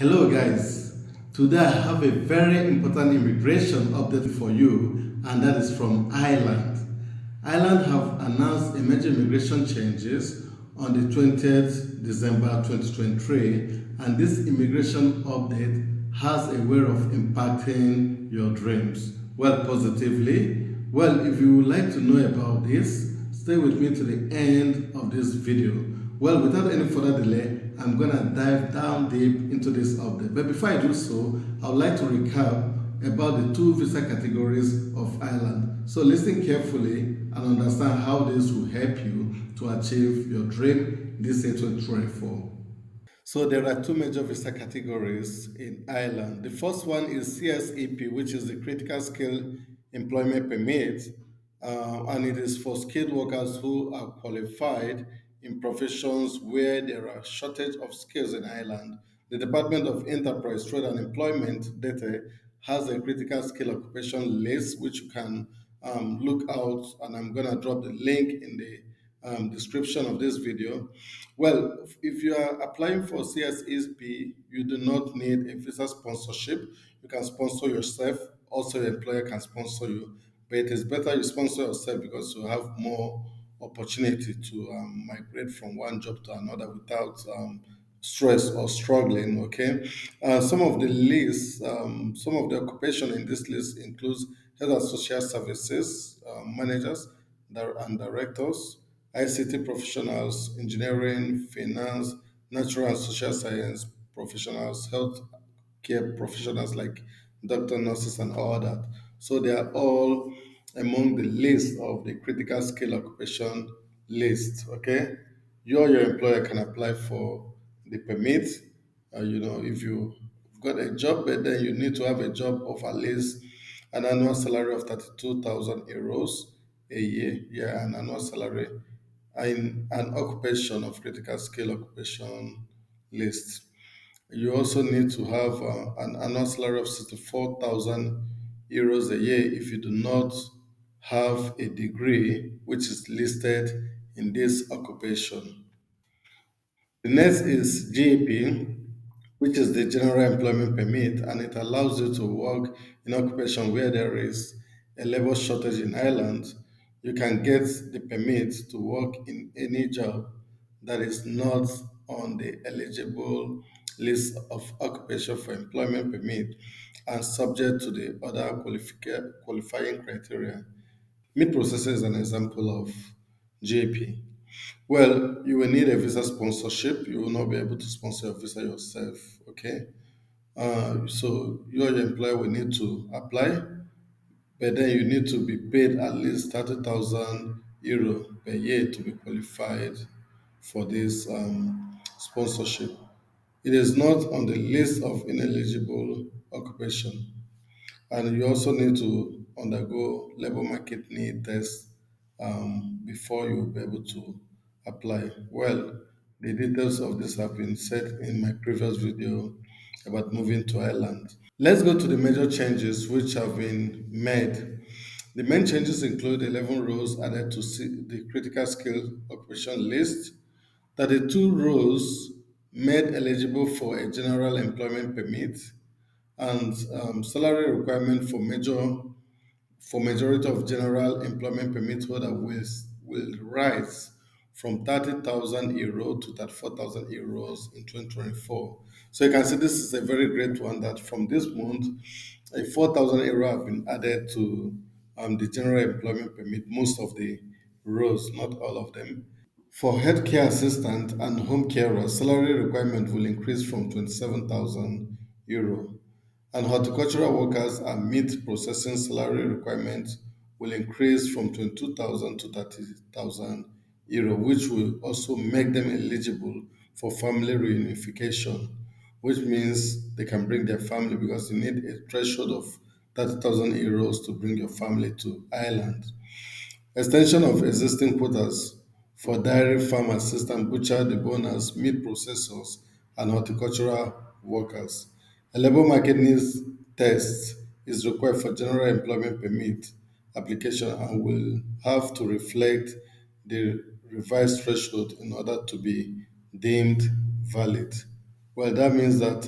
Hello, guys. Today I have a very important immigration update for you, and that is from Ireland. Ireland have announced a major immigration changes on the 20th December 2023, and this immigration update has a way of impacting your dreams. Well, positively. Well, if you would like to know about this, stay with me to the end of this video. Well, without any further delay, I'm gonna dive down deep into this update. But before I do so, I would like to recap about the two visa categories of Ireland. So listen carefully and understand how this will help you to achieve your dream this year 2024. So there are two major visa categories in Ireland. The first one is CSEP, which is the Critical Skill Employment Permit, and it is for skilled workers who are qualified in professions where there are shortage of skills in Ireland. The Department of Enterprise, Trade and Employment data has a critical skill occupation list which you can look out, and I'm gonna drop the link in the description of this video. Well, if you are applying for CSEP, you do not need a visa sponsorship. You can sponsor yourself. Also, your employer can sponsor you. But it is better you sponsor yourself because you have more opportunity to migrate from one job to another without stress or struggling. Okay, some of the lists, some of the occupation in this list includes health and social services managers and directors, ICT professionals, engineering, finance, natural and social science professionals, health care professionals like doctor, nurses, and all that. So they are all among the list of the critical skill occupation list. Okay, you or your employer can apply for the permit. If you've got a job, but then you need to have a job of at least an annual salary of 32,000 euros a year. Yeah, an annual salary in an occupation of critical skill occupation list. You also need to have an annual salary of 64,000 euros a year if you do not have a degree which is listed in this occupation. The next is GEP, which is the General Employment Permit, and it allows you to work in occupation where there is a labor shortage in Ireland. You can get the permit to work in any job that is not on the eligible list of occupation for employment permit and subject to the other qualifying criteria. Meat processing is an example of GAP. Well, you will need a visa sponsorship. You will not be able to sponsor your visa yourself. Okay. So you or your employer will need to apply, but then you need to be paid at least 30,000 euro per year to be qualified for this sponsorship. It is not on the list of ineligible occupation, and you also need to undergo labor market need test before you'll be able to apply. Well, the details of this have been said in my previous video about moving to Ireland. Let's go to the major changes which have been made. The main changes include 11 roles added to the critical skill occupation list, 32 roles made eligible for a general employment permit, and salary requirement for majority of general employment permit holder will rise from 30,000 euro to 34,000 euros in 2024. So you can see this is a very great one that from this month, a 4,000 euro have been added to the general employment permit, most of the roles, not all of them. For healthcare assistant and home carer, salary requirement will increase from 27,000 euro. And horticultural workers and meat processing salary requirements will increase from 22,000 to 30,000 euro, which will also make them eligible for family reunification, which means they can bring their family because you need a threshold of 30,000 euros to bring your family to Ireland. Extension of existing quotas for dairy farm assistant, butcher, deboners, meat processors, and horticultural workers. A labor market needs test is required for general employment permit application and will have to reflect the revised threshold in order to be deemed valid. Well, that means that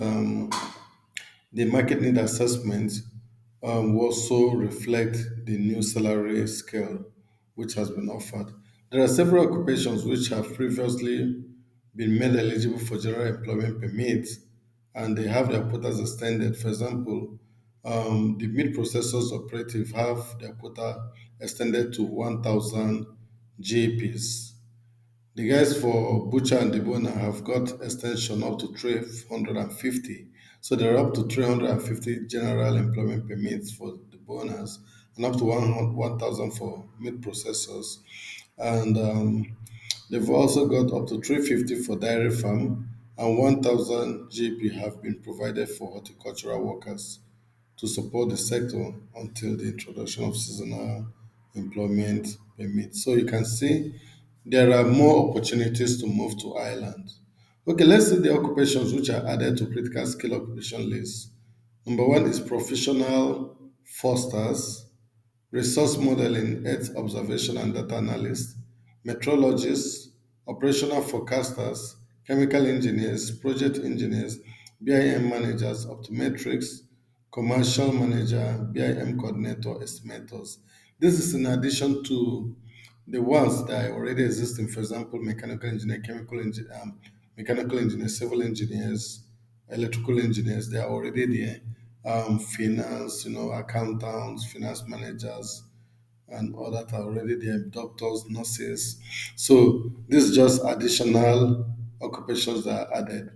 the market need assessment will also reflect the new salary scale which has been offered. There are several occupations which have previously been made eligible for general employment permits and they have their quotas extended. For example, the meat processors operative have their quota extended to 1,000 GPs. The guys for Butcher and Debona have got extension up to 350. So there are up to 350 general employment permits for the boners and up to 1,000 for meat processors. And they've also got up to 350 for dairy farm and 1,000 GP have been provided for horticultural workers to support the sector until the introduction of seasonal employment permits. So you can see there are more opportunities to move to island. Okay, let's see the occupations which are added to critical skill occupation list. Number one is professional fosters, resource modeling, earth observation and data analyst, metrologists, operational forecasters, chemical engineers, project engineers, BIM managers, optometrics, commercial manager, BIM coordinator, estimators. This is in addition to the ones that are already existing, for example, mechanical engineer, mechanical engineers, civil engineers, electrical engineers, they are already there. Finance, accountants, finance managers, and all that are already there, doctors, nurses. So this is just additional occupations that are added.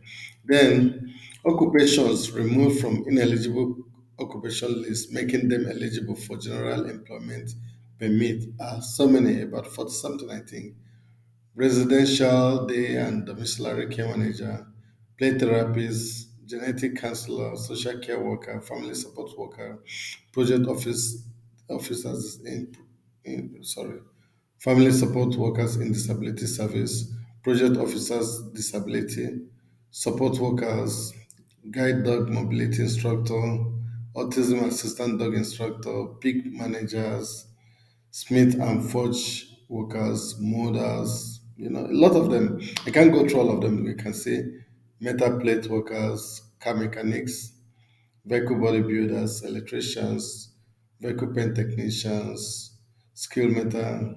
Then occupations removed from ineligible occupation list, making them eligible for general employment permit are so many, about 40 something I think. Residential day and domiciliary care manager, play therapist, genetic counselor, social care worker, family support worker, project officers in family support workers in disability service, project officers disability, support workers, guide dog mobility instructor, autism assistant dog instructor, pig managers, Smith and Forge workers, molders, a lot of them. I can't go through all of them. We can say metal plate workers, car mechanics, vehicle bodybuilders, electricians, vehicle paint technicians, skill metal,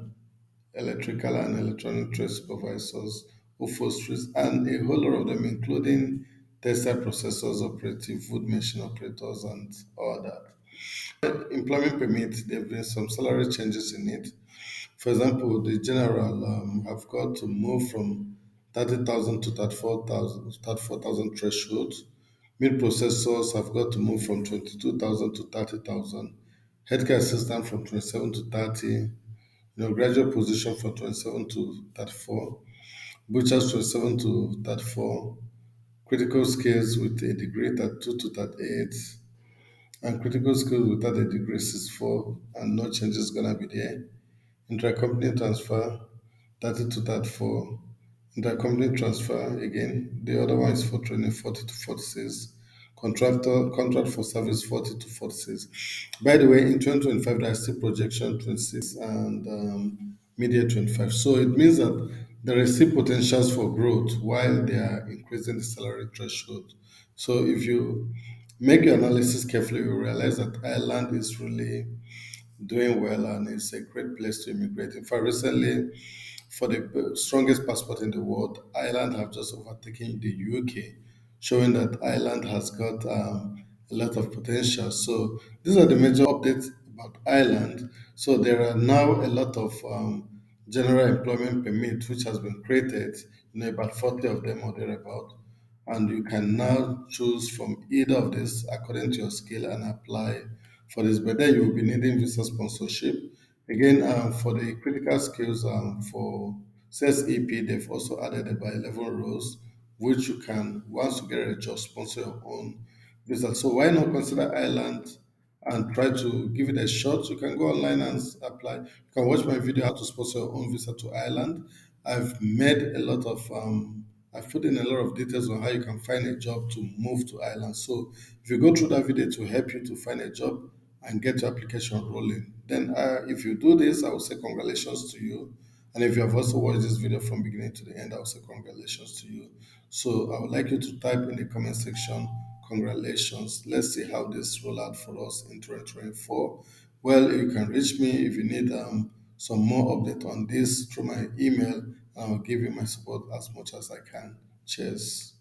electrical and electronic trade supervisors, upholsteries, and a whole lot of them, including textile processors operative, wood machine operators, and all that. Employment permit, there have been some salary changes in it. For example, the general have got to move from 30,000 to 34,000 threshold. Mid processors have got to move from 22,000 to 30,000. Healthcare assistant from 27 to 30. Graduate position from 27 to 34. Butchers 27 to 34. Critical skills with a degree 32 to 38. And critical skills without a degree 64. And no changes gonna be there. Intercompany transfer 30 to 34. Intercompany transfer again. The other one is for training 40 to 46. Contract for service 40 to 46. By the way, in 2025 there is still projection 26 and media 25. So it means that there is still potentials for growth while they are increasing the salary threshold. So if you make your analysis carefully, you realize that Ireland is really doing well and it's a great place to immigrate. In fact, recently, for the strongest passport in the world, Ireland have just overtaken the UK, showing that Ireland has got a lot of potential. So these are the major updates about Ireland. So there are now a lot of general employment permit which has been created, about 40 of them or thereabout, and you can now choose from either of these according to your skill and apply for this. But then you will be needing visa sponsorship. Again, for the critical skills for CSEP, they've also added about 11 roles, which you can, once you get a job, sponsor your own visa. So why not consider Ireland and try to give it a shot? You can go online and apply. You can watch my video how to sponsor your own visa to Ireland. I've made a lot of I've put in a lot of details on how you can find a job to move to Ireland. So if you go through that video to help you to find a job and get your application rolling, then if you do this, I will say congratulations to you And if you have also watched this video from beginning to the end, I will say congratulations to you. So I would like you to type in the comment section, congratulations. Let's see how this roll out for us in 2024. Well, you can reach me if you need some more update on this through my email, and I will give you my support as much as I can. Cheers.